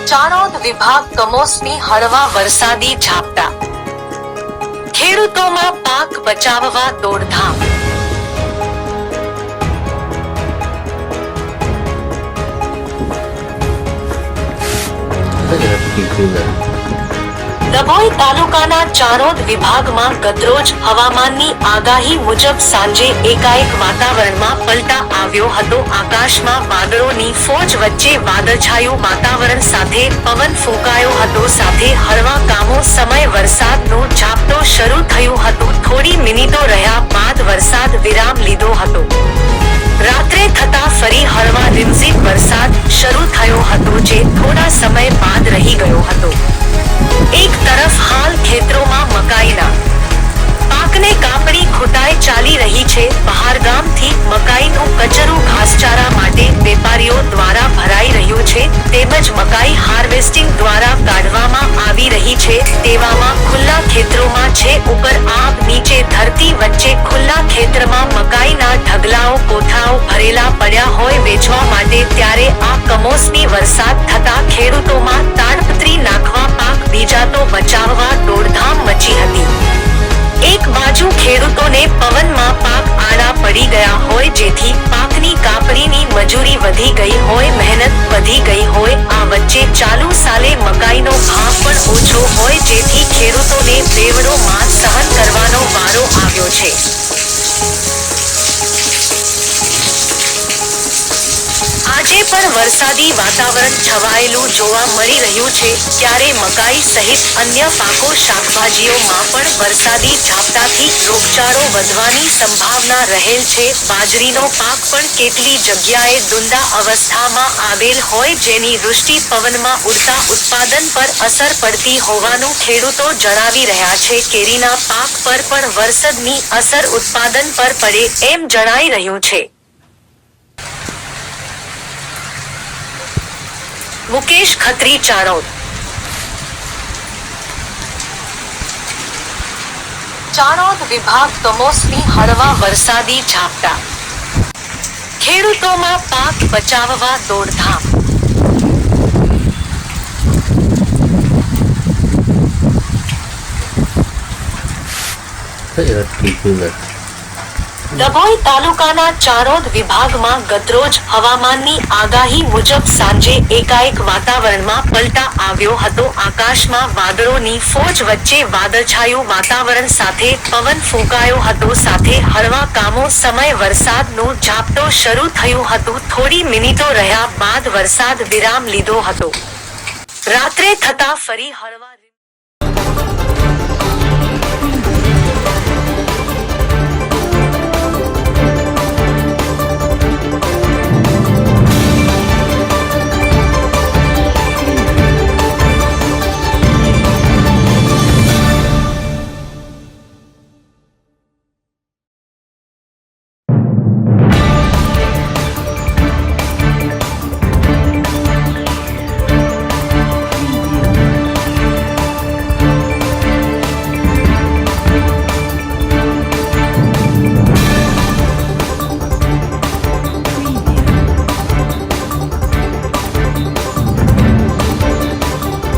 ચાણોદ વિભાગ કમોસમી હળવા વરસાદી ઝાપટા, ખેડૂતોમાં પાક બચાવવા દોડધામ। ડભોઈ તાલુકાના ચાણોદ વિભાગમાં ગતરોજ હવામાનની આગાહી મુજબ સાંજે એકાએક વાતાવરણમાં પલટા આવ્યો હતો। આકાશમાં વાદળોની ફોજ વચ્ચે વાદળછાયું વાતાવરણ સાથે પવન ફૂંકાયો હતો, સાથે હળવા કામો સમય વરસાદનો ઝાપટો શરૂ થયું હતું। થોડી મિનિટો રહ્યા બાદ વરસાદ વિરામ લીધો હતો। રાત્રે થતા ફરી હળવા રીમઝીમ વરસાદ શરૂ થયો હતો, જે થોડા સમય બાદ રહી ગયો હતો। એક તરફ હાલ ખેતરોમાં મકાઈના પાકને કાપણી ખૂટાઈ ચાલી રહી છે। બહારગામથી મકાઈનું કચરું ઘાસચારા માટે વેપારીઓ દ્વારા ભરાઈ રહ્યું છે, તેમજ મકાઈ હાર્વેસ્ટિંગ દ્વારા કાઢવામાં આવી રહી છે। તેવામાં ખુલ્લા ખેતરોમાં છે ઉપર આગ નીચે ધરતી વચ્ચે ખુલ્લા ખેતરમાં મકાઈના ઢગલાઓ કોઠાઓ ભરેલા પડ્યા હોય વેચવા માટે। ત્યારે આ કમોસમી વરસાદ થતા ખેડૂતોમાં તાડપત્રી નાખવા પાક બીજાતો બચાવવા દોડધામ મચી હતી। એક બાજુ ખેડૂતોને પવનમાં પાક આડા પડી ગયા હોય, જેથી પાકની કાપણીની મજૂરી વધી ગઈ હોય, મહેનત વધી ગઈ હોય। આ વચ્ચે ચાલુ સાલે મકાઈનો ભાવ પણ ઓછો હોય, જેથી ખેડૂતોને બેવડો માર સહન કરવાનો વારો આવ્યો છે। આજે પણ વરસાદી વાતાવરણ છવાયેલું જોવા મળી રહ્યું છે, ત્યારે મકાઈ સહિત અન્ય પાકો શાકભાજીઓમાં પણ વરસાદી ઝાપટાથી રોગચાળો વધવાની સંભાવના રહેલ છે। બાજરીનો પાક પણ કેટલી જગ્યાએ ડુંડા અવસ્થામાં આવેલ હોય, જેની વૃષ્ટિ પવનમાં ઉડતા ઉત્પાદન પર અસર પડતી હોવાનું ખેડૂતો જણાવી રહ્યા છે। કેરીના પાક પર પણ વરસાદની અસર ઉત્પાદન પર પડે એમ જણાઈ રહ્યું છે। મુકેશ ખત્રી, ચાણોદ। ચાણોદ વિભાગ કમોસમી હળવા વરસાદી ઝાપટા, ખેડૂતોમાં પાક બચાવવા દોડધામ। ડભોઈ તાલુકાના ચાણોદ વિભાગમાં ગતરોજ હવામાનની આગાહી મુજબ સાંજે એકાએક વાતાવરણમાં પલટા આવ્યો હતો। આકાશમાં વાદળોની ફોજ વચ્ચે વાદળછાયું વાતાવરણ સાથે પવન ફૂંકાયો હતો, સાથે હળવા કામો સમય વરસાદનો ઝાપટો શરૂ થયું હતું। થોડી મિનિટો રહ્યા બાદ વરસાદ વિરામ લીધો હતો। રાત્રે થતા ફરી હળવા